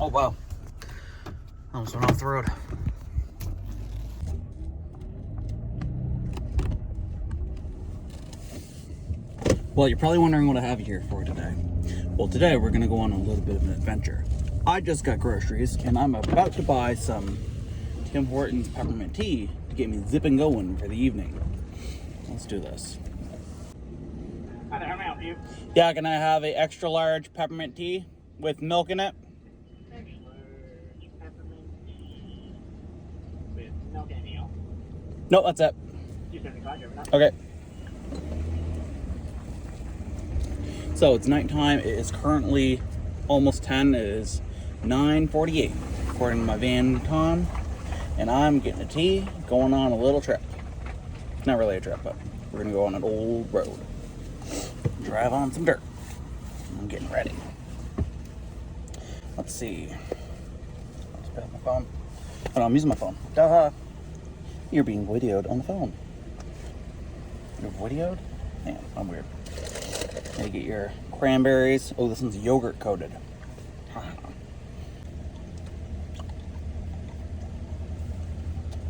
Oh, wow. Almost went off the road. Well, you're probably wondering what I have here for today. Well, today we're going to go on a little bit of an adventure. I just got groceries, and I'm about to buy some Tim Hortons peppermint tea to get me zipping going for the evening. Let's do this. Hi there, how may I help you? Yeah, can I have an extra large peppermint tea with milk in it? Extra large peppermint with milk and meal. No, that's it. 275 over that. Okay. So it's nighttime. It is currently almost 10. It is 9:48, according to my van Tom. And I'm getting a tea, going on a little trip. Not really a trip, but we're gonna go on an old road. Drive on some dirt. I'm getting ready. Let's see. Let's pick up my phone. Oh, no, I'm using my phone. Duh. You're being videoed on the phone. You're videoed? Man, I'm weird. Gotta get your cranberries. Oh, this one's yogurt coated.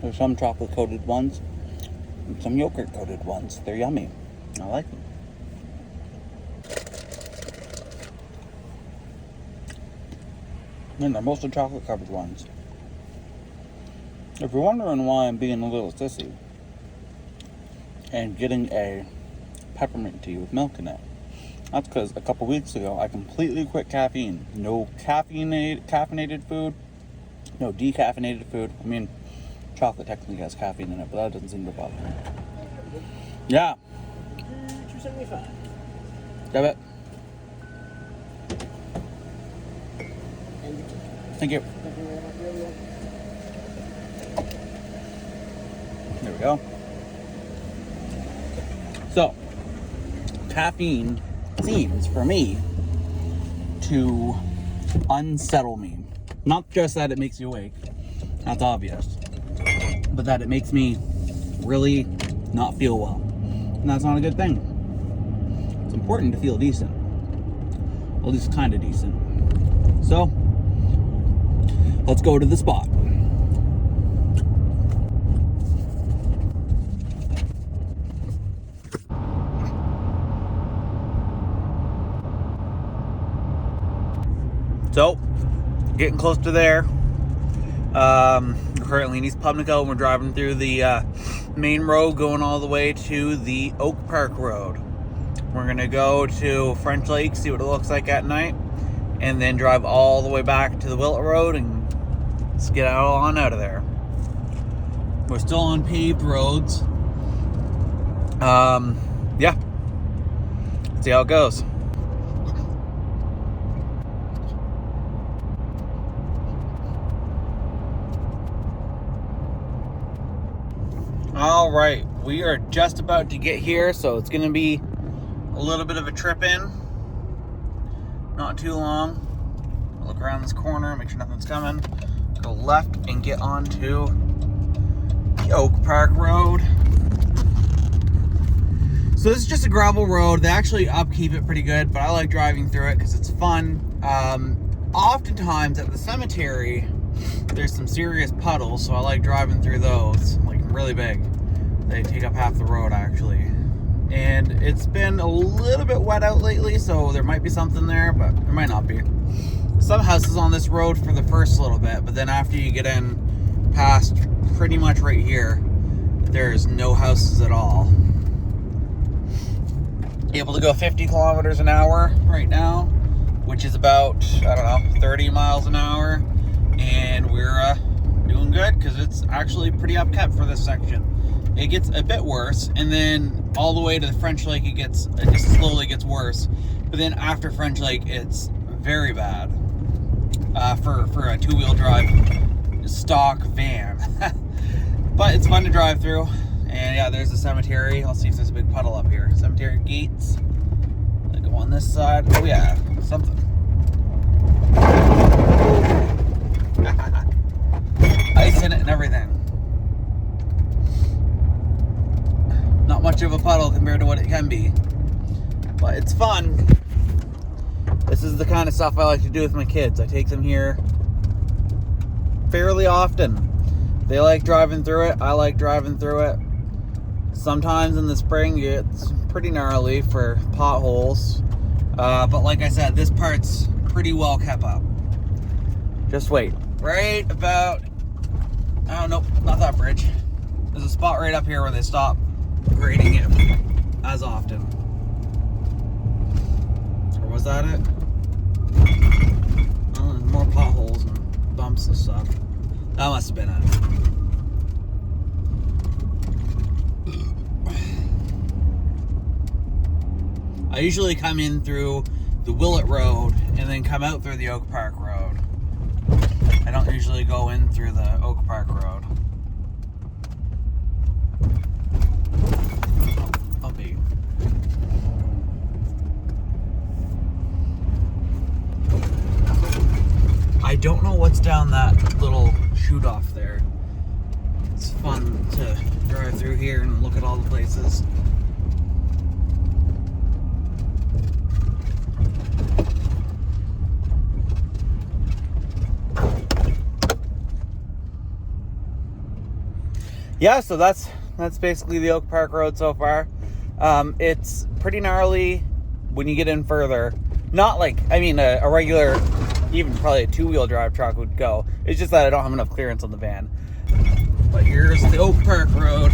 There's some chocolate coated ones and some yogurt coated ones. They're yummy. I like them. And they're mostly chocolate covered ones. If you're wondering why I'm being a little sissy and getting a peppermint tea with milk in it, that's because a couple weeks ago I completely quit caffeine. No caffeinated food, no decaffeinated food. I mean, chocolate technically has caffeine in it, but that doesn't seem to bother me. Yeah. 275. Got it. Thank you. There we go. So, caffeine seems, for me, to unsettle me. Not just that it makes you awake, that's obvious, but that it makes me really not feel well. And that's not a good thing. It's important to feel decent. At least kind of decent. So, let's go to the spot. So, getting close to there. Currently in East Pubnico, and we're driving through the main road going all the way to the Oak Park Road. We're going to go to French Lake, see what it looks like at night, and then drive all the way back to the Willet Road and let's get on out of there. We're still on paved roads. Yeah. Let's see how it goes. All right, we are just about to get here, so it's going to be a little bit of a trip in. Not too long. Look around this corner, make sure nothing's coming. Go left and get onto the Oak Park Road. So this is just a gravel road. They actually upkeep it pretty good, but I like driving through it because it's fun. Oftentimes at the cemetery, there's some serious puddles, so I like driving through those, like really big. They take up half the road actually. And it's been a little bit wet out lately, so there might be something there, but there might not be. Some houses on this road for the first little bit, but then after you get in past pretty much right here, there's no houses at all. Able to go 50 kilometers an hour right now, which is about, I don't know, 30 miles an hour. And we're doing good because it's actually pretty upkept for this section. It gets a bit worse, and then all the way to the French Lake, it just slowly gets worse. But then after French Lake, it's very bad for a two-wheel drive stock van. But it's fun to drive through. And yeah, there's the cemetery. I'll see if there's a big puddle up here. Cemetery gates. They go on this side. Oh yeah, something. Ice in it and everything. Not much of a puddle compared to what it can be, but it's fun. The This is the kind of stuff I like to do with my kids. I take them here fairly often. They like driving through it. I like driving through it. Sometimes in the spring it's pretty gnarly for potholes. But like I said, this part's pretty well kept up. Just wait. Right about, oh no, not that bridge. There's a spot right up here where they stop grading it as often. Or was that it? Oh, there's more potholes and bumps and stuff. That must have been it. I usually come in through the Willett Road and then come out through the Oak Park Road. I don't usually go in through the Oak Park Road. Puppy. I don't know what's down that little chute off there. It's fun to drive through here and look at all the places. Yeah, so that's basically the Oak Park Road so far. It's pretty gnarly when you get in further. Not like, I mean, a regular, even probably a two-wheel drive truck would go. It's just that I don't have enough clearance on the van. But here's the Oak Park Road.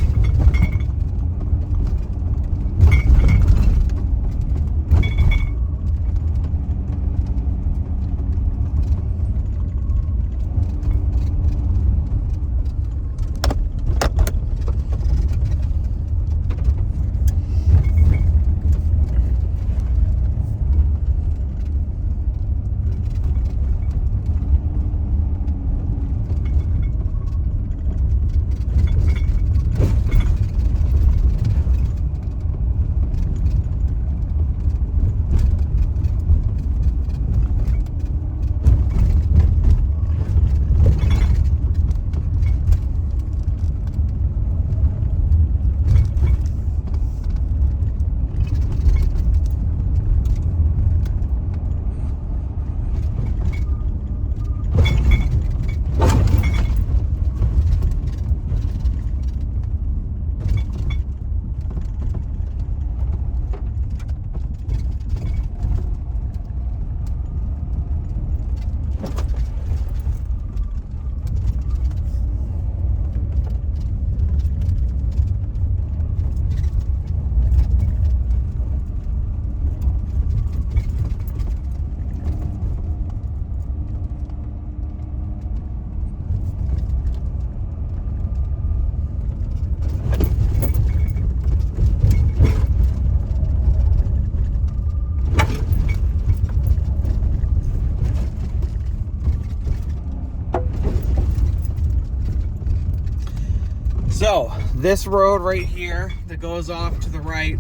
So, this road right here that goes off to the right,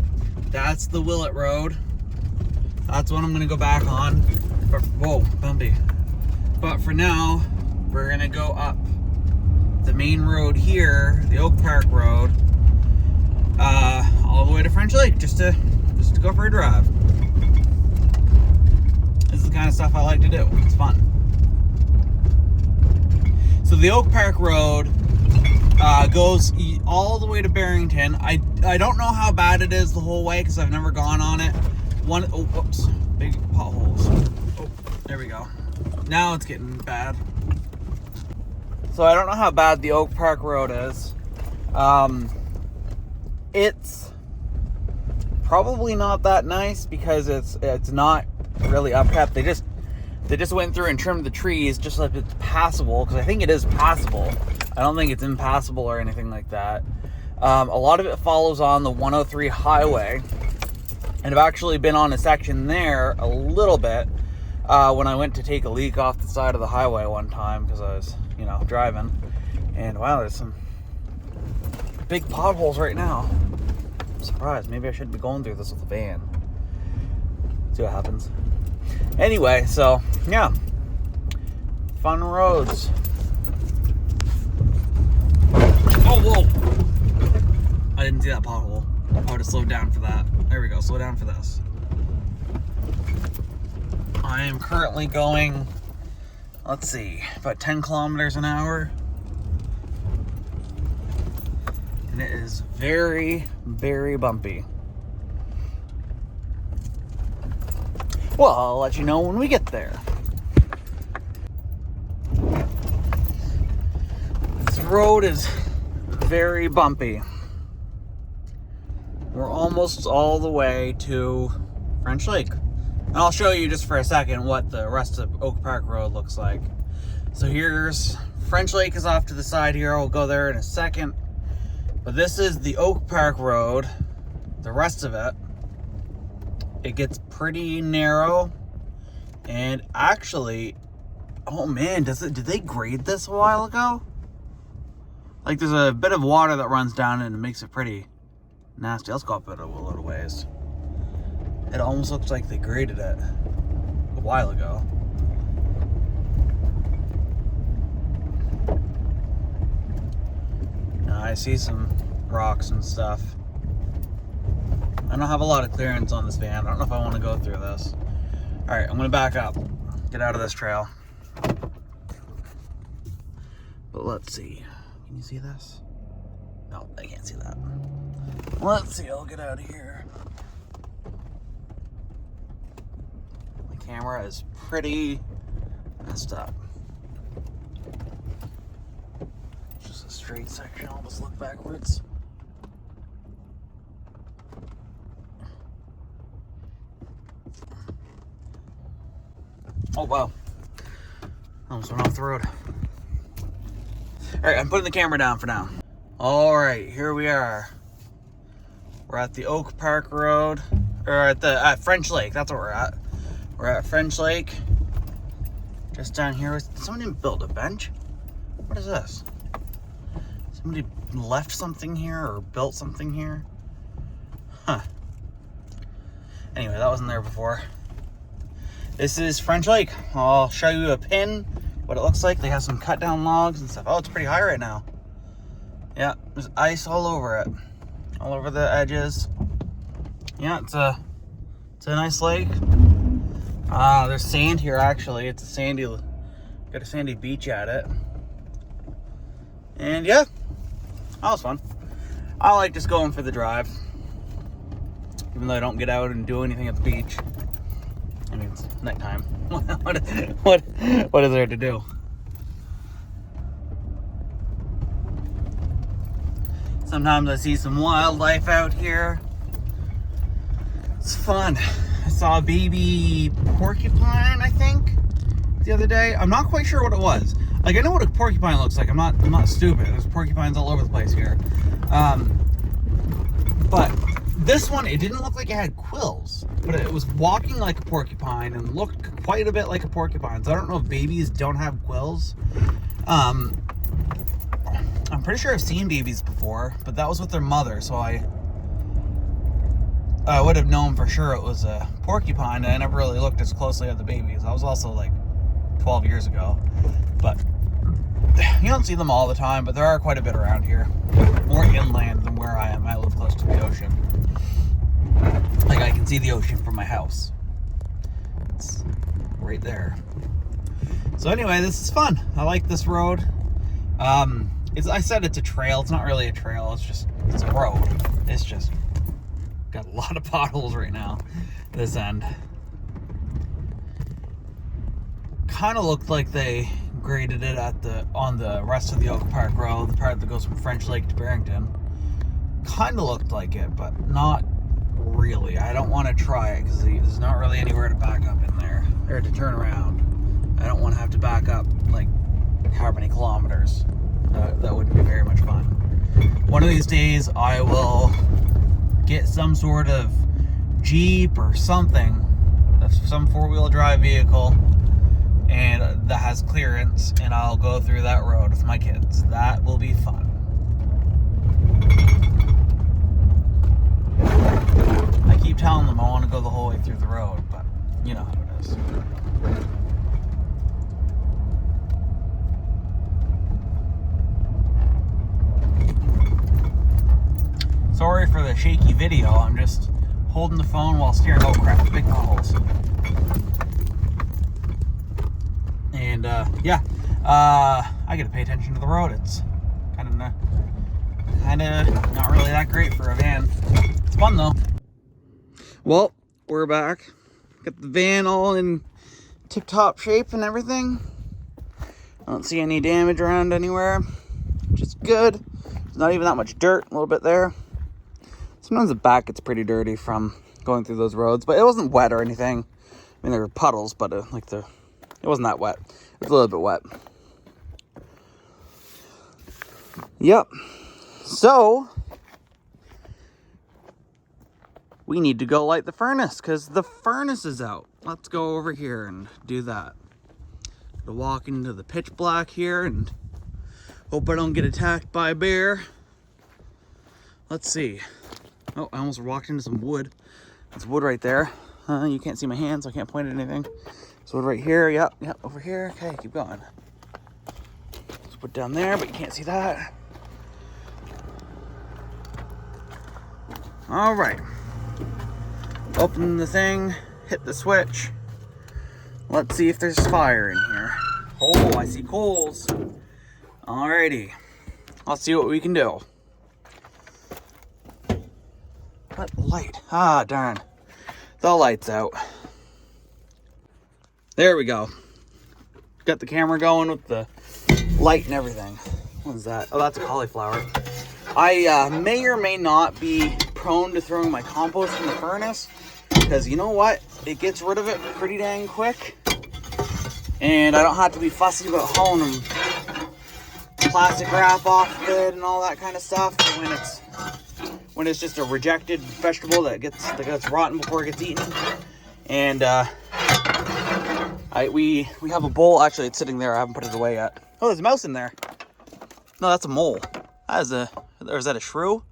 that's the Willett Road. That's what I'm gonna go back on. But, whoa, bumpy. But for now, we're gonna go up the main road here, the Oak Park Road, all the way to French Lake, just to go for a drive. This is the kind of stuff I like to do. It's fun. So the Oak Park Road goes all the way to Barrington. I don't know how bad it is the whole way because I've never gone on it. Whoops, big potholes. Oh, there we go. Now it's getting bad. So I don't know how bad the Oak Park Road is. It's probably not that nice because it's not really upkept. They just went through and trimmed the trees just like it's passable, because I think it is passable. I don't think it's impassable or anything like that. A lot of it follows on the 103 highway, and I've actually been on a section there a little bit when I went to take a leak off the side of the highway one time because I was, driving. And wow, there's some big potholes right now. I'm surprised. Maybe I shouldn't be going through this with a van. See what happens. Anyway, so yeah, fun roads. Oh, whoa! I didn't see that pothole. I would have slowed down for that. There we go, slow down for this. I am currently going, let's see, about 10 kilometers an hour. And it is very, very bumpy. Well, I'll let you know when we get there. This road is very bumpy. We're almost all the way to French Lake. And I'll show you just for a second what the rest of Oak Park Road looks like. So here's French Lake is off to the side here. I'll go there in a second. But this is the Oak Park Road. The rest of it gets pretty narrow. And actually, oh man, did they grade this a while ago? Like there's a bit of water that runs down and it makes it pretty nasty. Let's go up it a little ways. It almost looks like they graded it a while ago. Now I see some rocks and stuff. I don't have a lot of clearance on this van. I don't know if I want to go through this. All right, I'm gonna back up, get out of this trail. But let's see. Can you see this? No, I can't see that. Let's see, I'll get out of here. My camera is pretty messed up. Just a straight section, I'll just look backwards. Oh wow, almost went off the road. All right, I'm putting the camera down for now. All right, here we are. We're at the Oak Park Road, or at French Lake. That's what we're at. We're at French Lake. Just down here. Somebody built a bench. What is this? Somebody left something here or built something here. Huh. Anyway, that wasn't there before. This is French Lake. I'll show you a pin, what it looks like. They have some cut down logs and stuff. Oh, it's pretty high right now. Yeah, there's ice all over it. All over the edges. Yeah, it's a nice lake. There's sand here actually. It's got a sandy beach at it. And yeah, that was fun. I like just going for the drive. Even though I don't get out and do anything at the beach. I mean, it's nighttime. What is there to do? Sometimes I see some wildlife out here. It's fun. I saw a baby porcupine, I think, the other day. I'm not quite sure what it was. Like, I know what a porcupine looks like. I'm not stupid. There's porcupines all over the place here. But this one, it didn't look like it had quills, but it was walking like a porcupine and looked quite a bit like a porcupine. So I don't know if babies don't have quills. I'm pretty sure I've seen babies before, but that was with their mother, so I would have known for sure it was a porcupine. I never really looked as closely at the babies. I was also like 12 years ago, but you don't see them all the time, but there are quite a bit around here. More inland than where I am. I live close to the ocean. Like, I can see the ocean from my house. It's right there. So anyway, this is fun. I like this road. I said it's a trail. It's not really a trail. It's a road. It's just got a lot of potholes right now. This end. Kind of looked like they graded it on the rest of the Oak Park Road, the part that goes from French Lake to Barrington. Kind of looked like it, but not really. I don't want to try it because there's not really anywhere to back up in there or to turn around. I don't want to have to back up like how many kilometers. That wouldn't be very much fun. One of these days I will get some sort of Jeep or something, some four-wheel drive vehicle, and that has clearance, and I'll go through that road with my kids. That will be fun. I keep telling them I want to go the whole way through the road, but you know how it is. Sorry for the shaky video. I'm just holding the phone while steering. Oh crap, big potholes. And yeah, I gotta pay attention to the road. It's kind of not really that great for a van. It's fun though. Well, we're back. Got the van all in tip-top shape and everything. I don't see any damage around anywhere, which is good. There's not even that much dirt, a little bit there. Sometimes the back gets pretty dirty from going through those roads, but it wasn't wet or anything. I mean, there were puddles, but it wasn't that wet. It was a little bit wet. Yep. So we need to go light the furnace because the furnace is out. Let's go over here and do that. To walk into the pitch black here and hope I don't get attacked by a bear. Let's see. Oh, I almost walked into some wood. There's wood right there. You can't see my hands, so I can't point at anything. There's wood right here. Yep, over here. Okay, keep going. There's wood down there, but you can't see that. All right. Open the thing, hit the switch. Let's see if there's fire in here. Oh, I see coals. Alrighty. Let's see what we can do. What light? Ah, darn. The light's out. There we go. Got the camera going with the light and everything. What is that? Oh, that's a cauliflower. I may or may not be prone to throwing my compost in the furnace because you know what? It gets rid of it pretty dang quick. And I don't have to be fussy about hauling plastic wrap off of it and all that kind of stuff when it's just a rejected vegetable that gets rotten before it gets eaten. And we have a bowl. Actually, it's sitting there. I haven't put it away yet. Oh, there's a mouse in there. No, that's a mole. Or is that a shrew?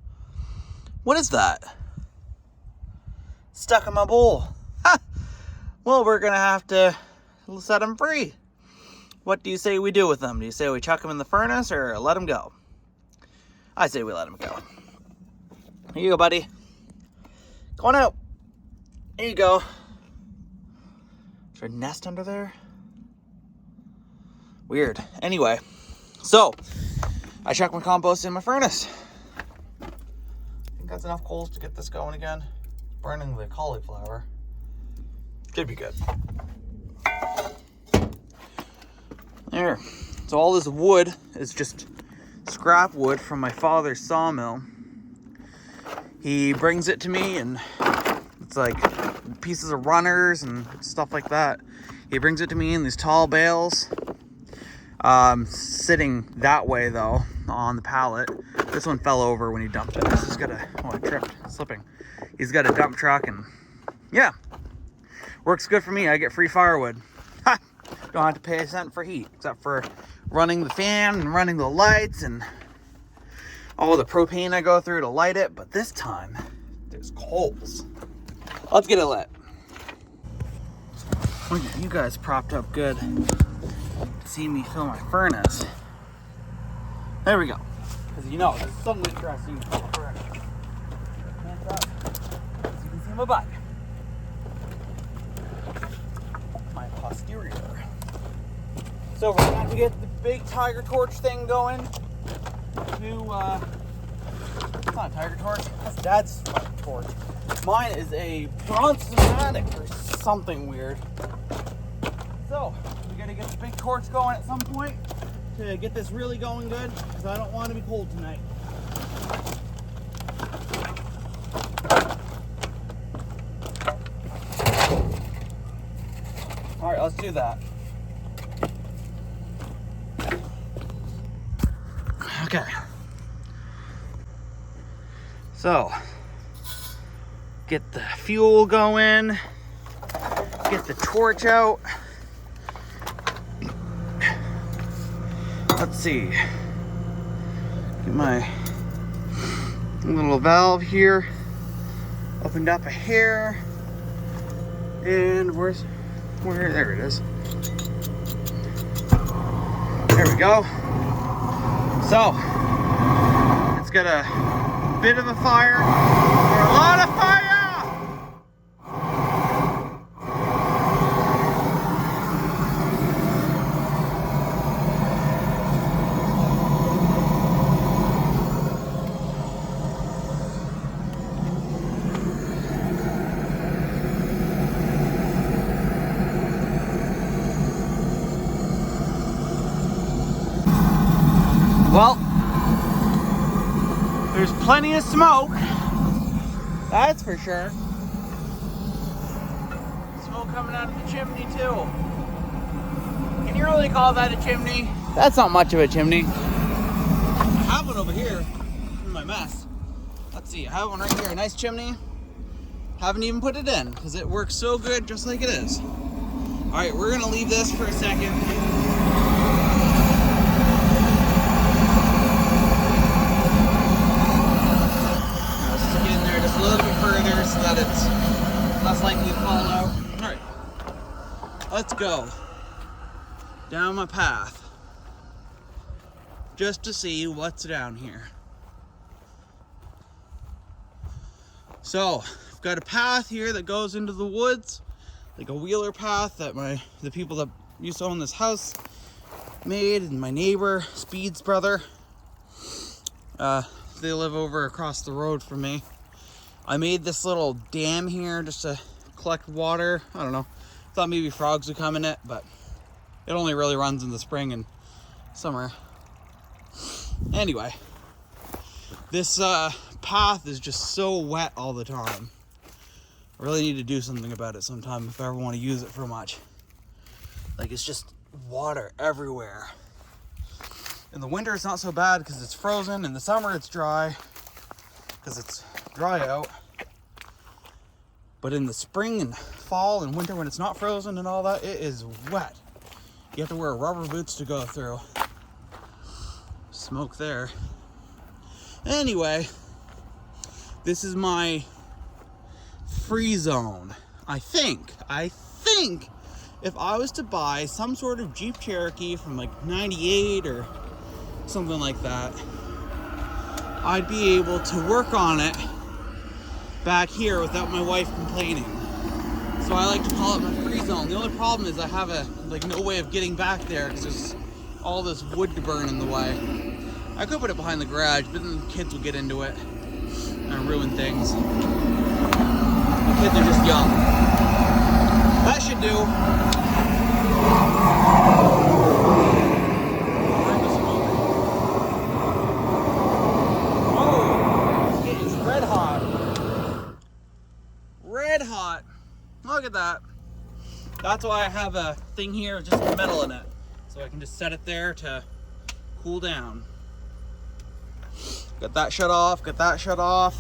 What is that? Stuck in my bowl. Ha! Well, we're gonna have to set them free. What do you say we do with them? Do you say we chuck them in the furnace or let them go? I say we let them go. Here you go, buddy. Go on out. There you go. Is there a nest under there? Weird. Anyway, so I chucked my compost in my furnace. I think that's enough coals to get this going again. Burning the cauliflower. Should be good. There. So all this wood is just scrap wood from my father's sawmill. He brings it to me and it's like pieces of runners and stuff like that. He brings it to me in these tall bales. Sitting that way though on the pallet. This one fell over when he dumped it. He's got I tripped, slipping. He's got a dump truck and yeah, works good for me. I get free firewood. Ha! Don't have to pay a cent for heat except for running the fan and running the lights and all the propane I go through to light it. But this time there's coals. Let's get it lit. Look at you guys propped up good. See me fill my furnace. There we go. Because you know, there's something interesting about the furnace. Hands up. As you can see my butt. My posterior. So we're gonna have to get the big tiger torch thing going. It's not a tiger torch, that's Dad's torch. Mine is a Bronzomatic or something weird. So we gotta get the big torch going at some point to get this really going good because I don't want to be cold tonight. All right, let's do that. Okay. So get the fuel going, get the torch out. Let's see. Get my little valve here opened up a hair, and there it is. There we go. So it's got a bit of a fire or a lot of fire. Well, there's plenty of smoke. That's for sure. Smoke coming out of the chimney too. Can you really call that a chimney? That's not much of a chimney. I have one over here in my mess. Let's see, I have one right here, a nice chimney. Haven't even put it in because it works so good just like it is. All right, we're gonna leave this for a second. I'll stick it in there just a little bit further so that it's less likely to fall out. All right, let's go down my path just to see what's down here. So, I've got a path here that goes into the woods, like a wheeler path that the people that used to own this house made, and my neighbor, Speed's brother, they live over across the road from me. I made this little dam here just to collect water. I don't know, thought maybe frogs would come in it, but it only really runs in the spring and summer. Anyway, this path is just so wet all the time. I really need to do something about it sometime if I ever want to use it for much. Like, it's just water everywhere. In the winter it's not so bad because it's frozen. In the summer it's dry because it's dry out. But in the spring and fall and winter when it's not frozen and all that, it is wet. You have to wear rubber boots to go through. Smoke there. Anyway, this is my free zone. I think if I was to buy some sort of Jeep Cherokee from like 98 or something like that, I'd be able to work on it back here without my wife complaining. So I like to call it my free zone. The only problem is I have no way of getting back there because there's all this wood to burn in the way. I could put it behind the garage, but then the kids will get into it and ruin things. The kids are just young. That should do. Oh, it is red hot. Red hot. Look at that. That's why I have a thing here with just metal in it. So I can just set it there to cool down. Got that shut off, got that shut off.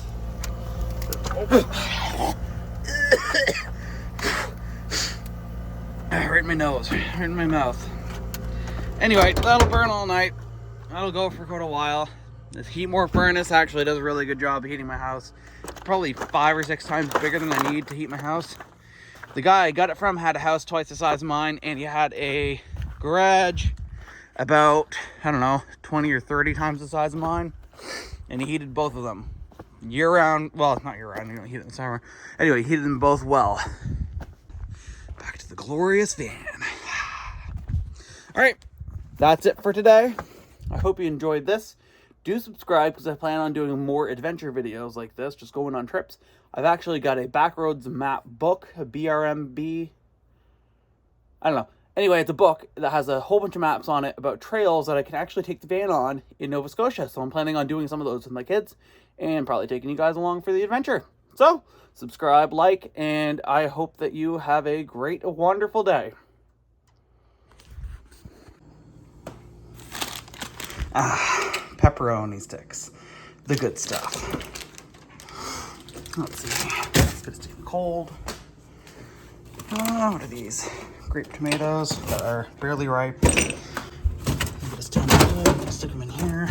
Right in my nose, right in my mouth. Anyway, that'll burn all night. That'll go for quite a while. This heat more furnace actually does a really good job of heating my house. Probably 5 or 6 times bigger than I need to heat my house. The guy I got it from had a house twice the size of mine, and he had a garage about, I don't know, 20 or 30 times the size of mine. And he heated both of them year-round. Well, not year-round, you don't heat it in the summer. Anyway, he heated them both well. Back to the glorious van. All right, that's it for today. I hope you enjoyed this. Do subscribe because I plan on doing more adventure videos like this, just going on trips. I've actually got a Backroads map book, a BRMB. I don't know. Anyway, it's a book that has a whole bunch of maps on it about trails that I can actually take the van on in Nova Scotia. So I'm planning on doing some of those with my kids and probably taking you guys along for the adventure. So subscribe, like, and I hope that you have a great, wonderful day. Pepperoni sticks. The good stuff. Let's see. It's gonna stay cold. What are these? Grape tomatoes that are barely ripe. Just stick them in here.